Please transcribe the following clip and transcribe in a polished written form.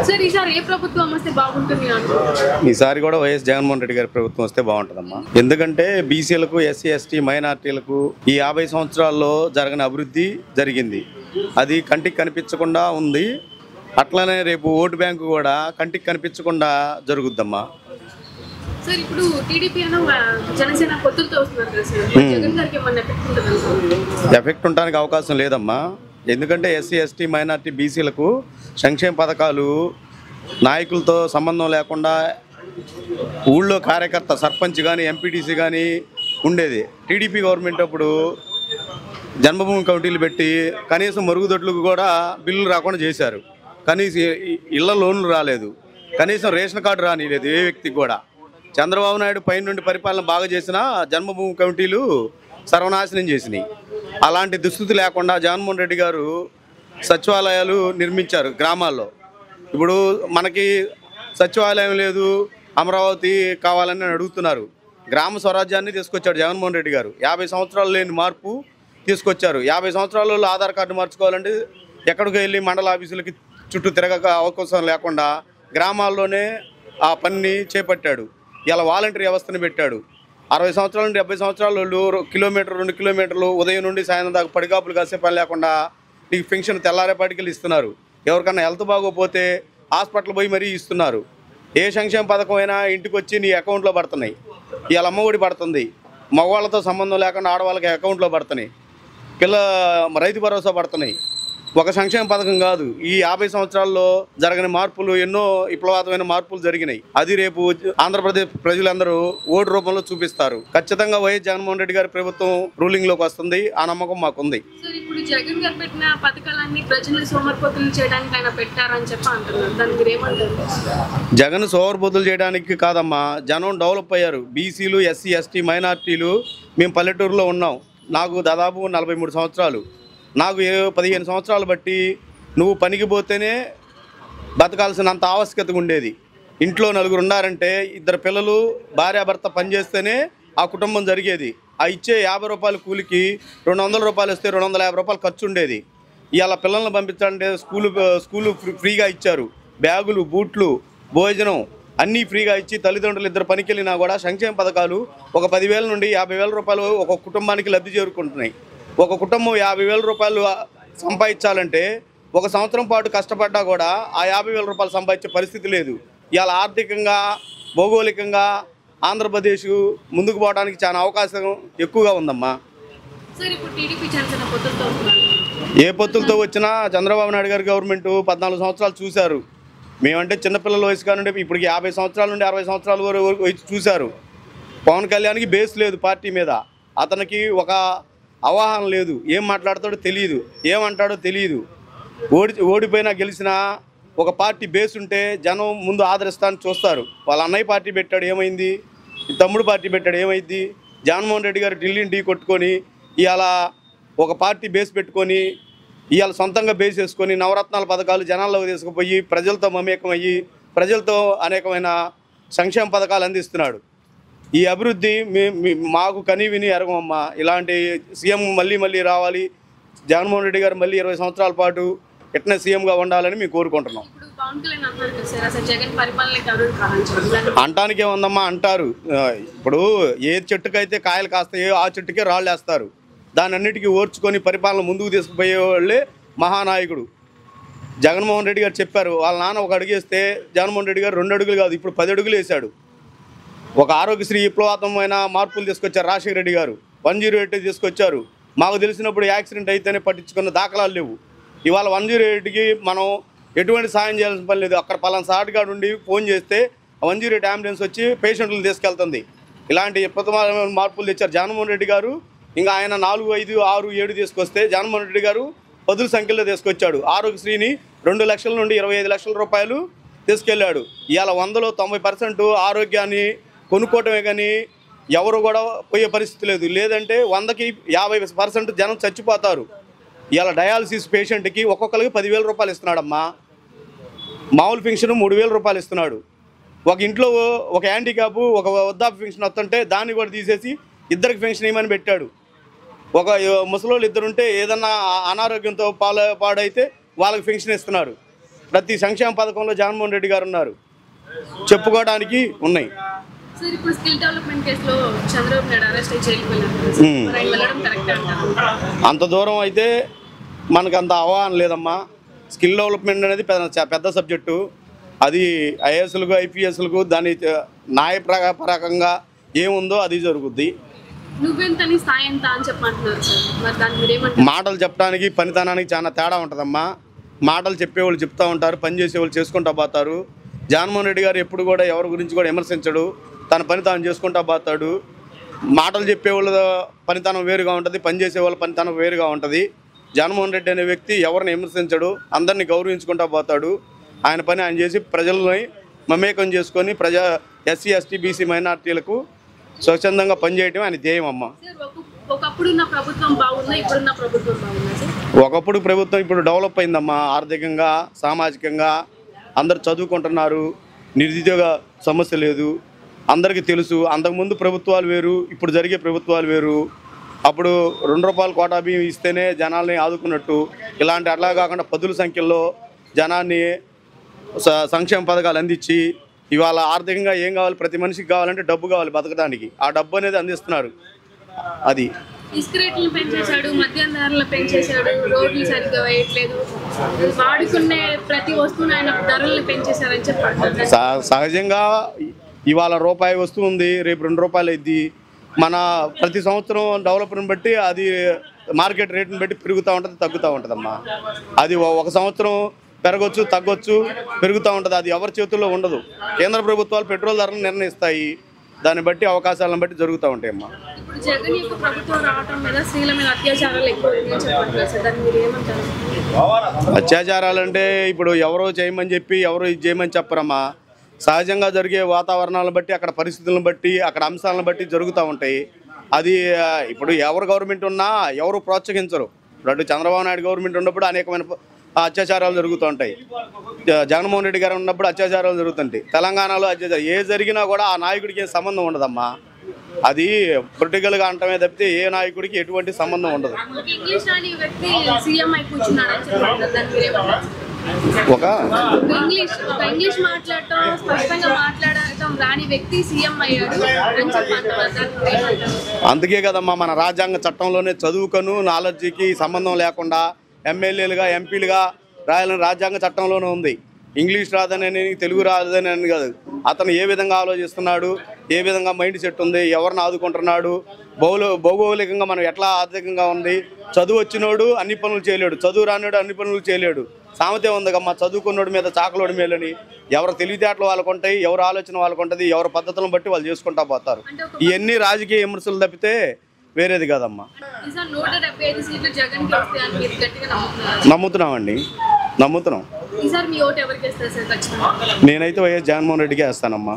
Sir ఈసారి ఏ ప్రభుత్వం వస్తే బాగుంటుంది అంటారు? ఈసారి కూడా వైఎస్ జగన్మోహన్ రెడ్డి గారి ప్రభుత్వం వస్తే బాగుంటుందమ్మా. ఎందుకంటే బీసీలకు, ఎస్సీ, ఎస్టీ, మైనార్టీలకు ఈ 50 సంవత్సరాల్లో జరగని అభివృద్ధి జరిగింది. అది కంటికి కనిపించకుండా ఉంది. అట్లనే రేపు ఓటు బ్యాంకు కూడా కంటికి కనిపించకుండా జరుగుద్దమ్మా. సార్ ఇప్పుడు టీడీపీ జనసేన పొత్తులతో వస్తున్నారు కదా సార్, జగన్ గారికి ఏమన్నా ఎఫెక్ట్ ఉంటుందా? ఎఫెక్ట్ ఉండడానికి అవకాశం లేదమ్మా. ఎందుకంటే ఎస్సీ, ఎస్టీ, మైనార్టీ, బీసీలకు సంక్షేమ పథకాలు నాయకులతో సంబంధం లేకుండా ఊళ్ళో కార్యకర్త, సర్పంచ్ కానీ, ఎంపీటీసీ కానీ ఉండేది. టీడీపీ గవర్నమెంట్ అప్పుడు జన్మభూమి కమిటీలు పెట్టి కనీసం మరుగుదొడ్లకు కూడా బిల్లులు రాకుండా చేశారు. కనీసం ఇళ్ల లోన్లు రాలేదు, కనీసం రేషన్ కార్డు రానిలేదు ఏ వ్యక్తికి కూడా. చంద్రబాబు నాయుడు పైన నుండి పరిపాలన బాగా చేసినా జన్మభూమి కమిటీలు సర్వనాశనం చేసినాయి. అలాంటి దుస్థితి లేకుండా జగన్మోహన్ రెడ్డి గారు సచివాలయాలు నిర్మించారు గ్రామాల్లో. ఇప్పుడు మనకి సచివాలయం లేదు, అమరావతి కావాలని అడుగుతున్నారు. గ్రామ స్వరాజ్యాన్ని తీసుకొచ్చాడు జగన్మోహన్ రెడ్డి గారు. 50 సంవత్సరాలు లేని మార్పు తీసుకొచ్చారు. 50 సంవత్సరాలలో ఆధార్ కార్డు మార్చుకోవాలంటే ఎక్కడికి వెళ్ళి మండల ఆఫీసులకి చుట్టూ తిరగక అవకాశం లేకుండా గ్రామాల్లోనే ఆ పనిని చేపట్టాడు. ఇలా వాలంటీర్ వ్యవస్థను పెట్టాడు. 60 సంవత్సరాల నుండి 70 సంవత్సరాల వాళ్ళు కిలోమీటర్ 2 కిలోమీటర్లు ఉదయం నుండి సాయంత్రం దాకా పడిగాపులు కాసే పని లేకుండా నీకు పెన్షన్ తెల్లారేపాటికి ఇస్తున్నారు. ఎవరికన్నా హెల్త్ బాగోపోతే హాస్పిటల్ పోయి మరీ ఇస్తున్నారు. ఏ సంక్షేమ పథకం అయినా ఇంటికి వచ్చి నీ అకౌంట్లో పడుతున్నాయి. ఇవాళ అమ్మఒడి పడుతుంది, మగవాళ్ళతో సంబంధం లేకుండా ఆడవాళ్ళకి అకౌంట్లో పడుతున్నాయి. రైతు భరోసా పడుతున్నాయి. ఒక సంక్షేమ పథకం కాదు, ఈ 50 సంవత్సరాల్లో జరగని మార్పులు, ఎన్నో విప్లవాత్మకమైన మార్పులు జరిగినాయి. అది రేపు ఆంధ్రప్రదేశ్ ప్రజలందరూ ఓటు రూపంలో చూపిస్తారు. ఖచ్చితంగా వైఎస్ జగన్మోహన్ రెడ్డి గారి ప్రభుత్వం రూలింగ్లోకి వస్తుంది. ఆ నమ్మకం మాకుంది. ఇప్పుడు జగన్ గారు పెట్టిన పథకాలన్నీ ప్రజల్ని సోమరిపోతులు చేయడానికి ఆయన పెట్టారని చెప్పి అంటున్నారు. దానికి మీరు ఏమంటారు? జగన్ సోమరిపోతులు చేయడానికి కాదమ్మా, జనం డెవలప్ అయ్యారు. బీసీలు, ఎస్సీ, ఎస్టీ, మైనార్టీలు మేము పల్లెటూరులో ఉన్నాం. నాకు దాదాపు 43 సంవత్సరాలు. నాకు 15 సంవత్సరాలు బట్టి నువ్వు పనికి పోతేనే బతకాల్సినంత ఆవశ్యకత ఉండేది. ఇంట్లో నలుగురు ఉన్నారంటే 2 పిల్లలు, భార్యాభర్త పనిచేస్తేనే ఆ కుటుంబం జరిగేది. ఆ ఇచ్చే 50 రూపాయల కూలికి 200 రూపాయలు వస్తే 250 రూపాయలు ఖర్చు ఉండేది. ఇవాళ పిల్లల్ని పంపించాలంటే స్కూలు ఫ్రీగా ఇచ్చారు. బ్యాగులు, బూట్లు, భోజనం అన్నీ ఫ్రీగా ఇచ్చి తల్లిదండ్రులు 2 పనికి వెళ్ళినా కూడా సంక్షేమ పథకాలు ఒక 10,000 నుండి 50,000 రూపాయలు ఒక కుటుంబానికి లబ్ధి చేరుకుంటున్నాయి. ఒక కుటుంబం 50,000 రూపాయలు సంపాదించాలంటే 1 సంవత్సరం పాటు కష్టపడ్డా కూడా ఆ 50,000 రూపాయలు సంపాదించే పరిస్థితి లేదు. ఇవాళ ఆర్థికంగా, భౌగోళికంగా ఆంధ్రప్రదేశ్ ముందుకు పోవడానికి చాలా అవకాశం ఎక్కువగా ఉందమ్మా. ఏ పొత్తులతో వచ్చినా చంద్రబాబు నాయుడు గారి గవర్నమెంట్ 14 సంవత్సరాలు చూశారు. మేమంటే చిన్నపిల్లల వయసు కానుండి ఇప్పటికి 50 సంవత్సరాల నుండి 60 సంవత్సరాల వరకు చూశారు. పవన్ కళ్యాణ్కి బేస్ లేదు పార్టీ మీద. అతనికి ఒక అవగాహన లేదు. ఏం మాట్లాడతాడో తెలియదు, ఏమంటాడో తెలియదు. ఓడిపోయినా గెలిచినా ఒక పార్టీ బేస్ ఉంటే జనం ముందు ఆదరిస్తానని చూస్తారు. వాళ్ళ అన్నయ్య పార్టీ పెట్టాడు, ఏమైంది? తమ్ముడు పార్టీ పెట్టాడు, ఏమైంది? జగన్మోహన్ రెడ్డి గారు ఢిల్లీని ఢీ కొట్టుకొని ఇవాళ ఒక పార్టీ బేస్ పెట్టుకొని ఇవాళ సొంతంగా బేస్ చేసుకొని నవరత్నాల పథకాలు జనాల్లోకి తీసుకుపోయి ప్రజలతో మమేకమయ్యి ప్రజలతో అనేకమైన సంక్షేమ పథకాలు అందిస్తున్నాడు. ఈ అభివృద్ధి మాకు కనీ విని ఎరగమమ్మా. ఇలాంటి సీఎం మళ్ళీ రావాలి, జగన్మోహన్ రెడ్డి గారు మళ్ళీ 20 సంవత్సరాల పాటు ఎట్నే సీఎంగా ఉండాలని మేము కోరుకుంటున్నాం. అంటానికి ఏముందమ్మా, అంటారు. ఇప్పుడు ఏ చెట్టుకైతే కాయలు కాస్తాయో ఆ చెట్టుకే రాళ్ళు వేస్తారు. దాని అన్నిటికీ ఓర్చుకొని పరిపాలన ముందుకు తీసుకుపోయే వాళ్ళే మహానాయకుడు. జగన్మోహన్ రెడ్డి గారు చెప్పారు, వాళ్ళ నాన్న 1 అడుగు వేస్తే జగన్మోహన్ రెడ్డి గారు 2 అడుగులు కాదు, ఇప్పుడు 10 అడుగులు వేశాడు. ఒక ఆరోగ్యశ్రీ విప్లవాత్మకమైన మార్పులు తీసుకొచ్చారు రాజశేఖర రెడ్డి గారు. 108 తీసుకొచ్చారు. మాకు తెలిసినప్పుడు యాక్సిడెంట్ అయితేనే పట్టించుకున్న దాఖలాలు లేవు. ఇవాళ 108కి మనం ఎటువంటి సాయం చేయాల్సిన పని లేదు. అక్కడ పలానా సాటుగాడు ఉండి ఫోన్ చేస్తే 108 అంబులెన్స్ వచ్చి పేషెంట్లను తీసుకెళ్తుంది. ఇలాంటి అద్భుతమైన మార్పులు తెచ్చారు జగన్మోహన్ రెడ్డి గారు. ఇంకా ఆయన 4, 5, 6, 7 తీసుకొస్తే జగన్మోహన్ రెడ్డి గారు 10 సంఖ్యలో తీసుకొచ్చాడు. ఆరోగ్యశ్రీని 2 లక్షల నుండి 25 లక్షల రూపాయలు తీసుకెళ్ళాడు. ఇవాళ 100లో 90% ఆరోగ్యాన్ని కొనుక్కోవటమే కానీ ఎవరు కూడా పోయే పరిస్థితి లేదు. లేదంటే 100కి 50% జనం చచ్చిపోతారు. ఇవాళ డయాలసిస్ పేషెంట్కి ఒక్కొక్కరికి 10,000 రూపాయలు ఇస్తున్నాడమ్మా. మామూలు పెన్షన్ 3,000 రూపాయలు ఇస్తున్నాడు. ఒక ఇంట్లో ఒక హ్యాండిక్యాప్, ఒక వృద్ధాప్య పెన్షన్ వస్తుంటే దాన్ని కూడా తీసేసి 2కి పెన్షన్ ఇవ్వమని పెట్టాడు. ఒక ముసలోళ్ళు 2 ఉంటే ఏదన్నా అనారోగ్యంతో పాడైతే వాళ్ళకి పెన్షన్ ఇస్తున్నారు. ప్రతి సంక్షేమ పథకంలో జగన్మోహన్ రెడ్డి గారు ఉన్నారు, చెప్పుకోవడానికి ఉన్నాయి. సార్ ఇప్పుడు స్కిల్ డెవలప్మెంట్ కేసులో చంద్రబాబు నాయుడు అరెస్ట్ అయ్యి జైలుకి వెళ్ళడం కరెక్ట్ అంటారు? అంత దూరం అయితే మనకు అంత అవగాహన లేదమ్మా. స్కిల్ డెవలప్మెంట్ అనేది పెద్ద సబ్జెక్టు. అది ఐఏఎస్లకు ఐపీఎస్లకు దాని న్యాయపరకంగా ఏముందో అది జరుగుద్ది. నువ్వెంతని స్థాయి ఎంత అని చెప్పంటున్నారు సార్, మరి దాని మీరు ఏమంటారు? మాటలు చెప్పడానికి పనితనానికి చాలా తేడా ఉంటుందమ్మా. మాటలు చెప్పేవాళ్ళు చెప్తూ ఉంటారు, పని చేసేవాళ్ళు చేసుకుంటూ పోతారు. జగన్మోహన్ రెడ్డి గారు ఎప్పుడు కూడా ఎవరి గురించి కూడా విమర్శించడు, తన పని తాను చేసుకుంటూ పోతాడు. మాటలు చెప్పేవాళ్ళ పనితనం వేరుగా ఉంటుంది, పని చేసేవాళ్ళ పనితనం వేరుగా ఉంటుంది. జగన్మోహన్ రెడ్డి అనే వ్యక్తి ఎవరిని విమర్శించడు, అందరినీ గౌరవించుకుంటూ పోతాడు. ఆయన పని ఆయన చేసి ప్రజలని మమేకం చేసుకొని ఎస్సీ ఎస్టీ బీసీ మైనార్టీలకు స్వచ్ఛందంగా పనిచేయడం ఆయన ధ్యేయం అమ్మ. ఒకప్పుడు ప్రభుత్వం ఇప్పుడు డెవలప్ అయిందమ్మా, ఆర్థికంగా సామాజికంగా అందరు చదువుకుంటున్నారు, నిరుద్యోగ సమస్య లేదు, అందరికీ తెలుసు. అంతకుముందు ప్రభుత్వాలు వేరు, ఇప్పుడు జరిగే ప్రభుత్వాలు వేరు. అప్పుడు ₹2 కోటా బియ్యం ఇస్తేనే జనాల్ని ఆదుకున్నట్టు, ఇలాంటి అట్లా కాకుండా పదుల సంఖ్యలో జనాన్ని సంక్షేమ పథకాలు అందించి ఇవాళ ఆర్థికంగా ఏం కావాలి, ప్రతి మనిషికి కావాలంటే డబ్బు కావాలి బతకడానికి, ఆ డబ్బు అనేది అందిస్తున్నారు. అది ఇసుక రేట్లు పెంచేశాడు, మద్యం ధరలు పెంచేశాడు, రోడ్లు సరిగ్గా వేయట్లేదు, వాడుకునే ప్రతి వస్తువుని ఆయన ధరలు పెంచేశారని చెప్పారు. సహజంగా ఇవాళ రూపాయి వస్తువు ఉంది, రేపు ₹2 అయింది. మన ప్రతి సంవత్సరం డెవలప్మెంట్ బట్టి అది మార్కెట్ రేట్ని బట్టి పెరుగుతూ ఉంటుంది, తగ్గుతూ ఉంటుందమ్మా. అది ఒక సంవత్సరం పెరగొచ్చు, తగ్గొచ్చు, పెరుగుతూ ఉంటుంది. అది ఎవరి చేతుల్లో ఉండదు. కేంద్ర ప్రభుత్వాలు పెట్రోల్ ధరలు నిర్ణయిస్తాయి, దాన్ని బట్టి అవకాశాలను బట్టి జరుగుతూ ఉంటాయమ్మా. ఇప్పుడు జగన్ యొక్క ప్రభుత్వం రావడం మీద స్త్రీల మీద అత్యాచారాలు ఎక్కువ చెప్పండి, మీరు ఏమంటారు? అత్యాచారాలంటే ఇప్పుడు ఎవరో చేయమని చెప్పి ఎవరో ఇది చేయమని చెప్పరమ్మా. సహజంగా జరిగే వాతావరణాలను బట్టి, అక్కడ పరిస్థితులను బట్టి, అక్కడ అంశాలను బట్టి జరుగుతూ ఉంటాయి. అది ఇప్పుడు ఎవరు గవర్నమెంట్ ఉన్నా ఎవరు ప్రోత్సహించరు. ఇప్పుడు చంద్రబాబు నాయుడు గవర్నమెంట్ ఉన్నప్పుడు అనేకమైన అత్యాచారాలు జరుగుతూ ఉంటాయి, జగన్మోహన్ రెడ్డి గారు ఉన్నప్పుడు అత్యాచారాలు జరుగుతుంటాయి. తెలంగాణలో అత్యాచారం ఏ జరిగినా కూడా ఆ నాయకుడికి ఏం సంబంధం ఉండదమ్మా. అది పొలిటికల్గా అంటమే తప్పితే ఏ నాయకుడికి ఎటువంటి సంబంధం ఉండదు. ఒక ఇంగ్లీష్ మాట్లాడటం, స్పష్టంగా మాట్లాడటం రాని వ్యక్తి సీఎం అయ్యాడు. అందుకే కదమ్మా మన రాజ్యాంగ చట్టంలోనే చదువుకను నాలెడ్జికి సంబంధం లేకుండా ఎమ్మెల్యేలుగా ఎంపీలుగా రాయాలని రాజ్యాంగ చట్టంలోనే ఉంది. ఇంగ్లీష్ రాదని తెలుగు రాదని కాదు, అతను ఏ విధంగా ఆలోచిస్తున్నాడు, ఏ విధంగా మైండ్ సెట్ ఉంది, ఎవరిని ఆదుకుంటున్నాడు, భౌగోళికంగా మనం ఎట్లా ఆర్థికంగా ఉంది. చదువు వచ్చినోడు అన్ని పనులు చేయలేడు, చదువు రానివాడు అన్ని పనులు చేయలేడు. సామెతే ఉందమ్మా, చదువుకున్నోడి మీద చాకలోడి మేలని. ఎవరు తెలివితేటలు వాళ్ళకు ఉంటాయి, ఎవరు ఆలోచన వాళ్ళకు ఉంటుంది, ఎవరి పద్ధతులను బట్టి వాళ్ళు చేసుకుంటా పోతారు. ఇవన్నీ రాజకీయ విమర్శలు తప్పితే వేరేది కాదమ్మా. నమ్ముతున్నామండి, నమ్ముతున్నాం. నేనైతే వైఎస్ జగన్మోహన్ రెడ్డికి వేస్తానమ్మా.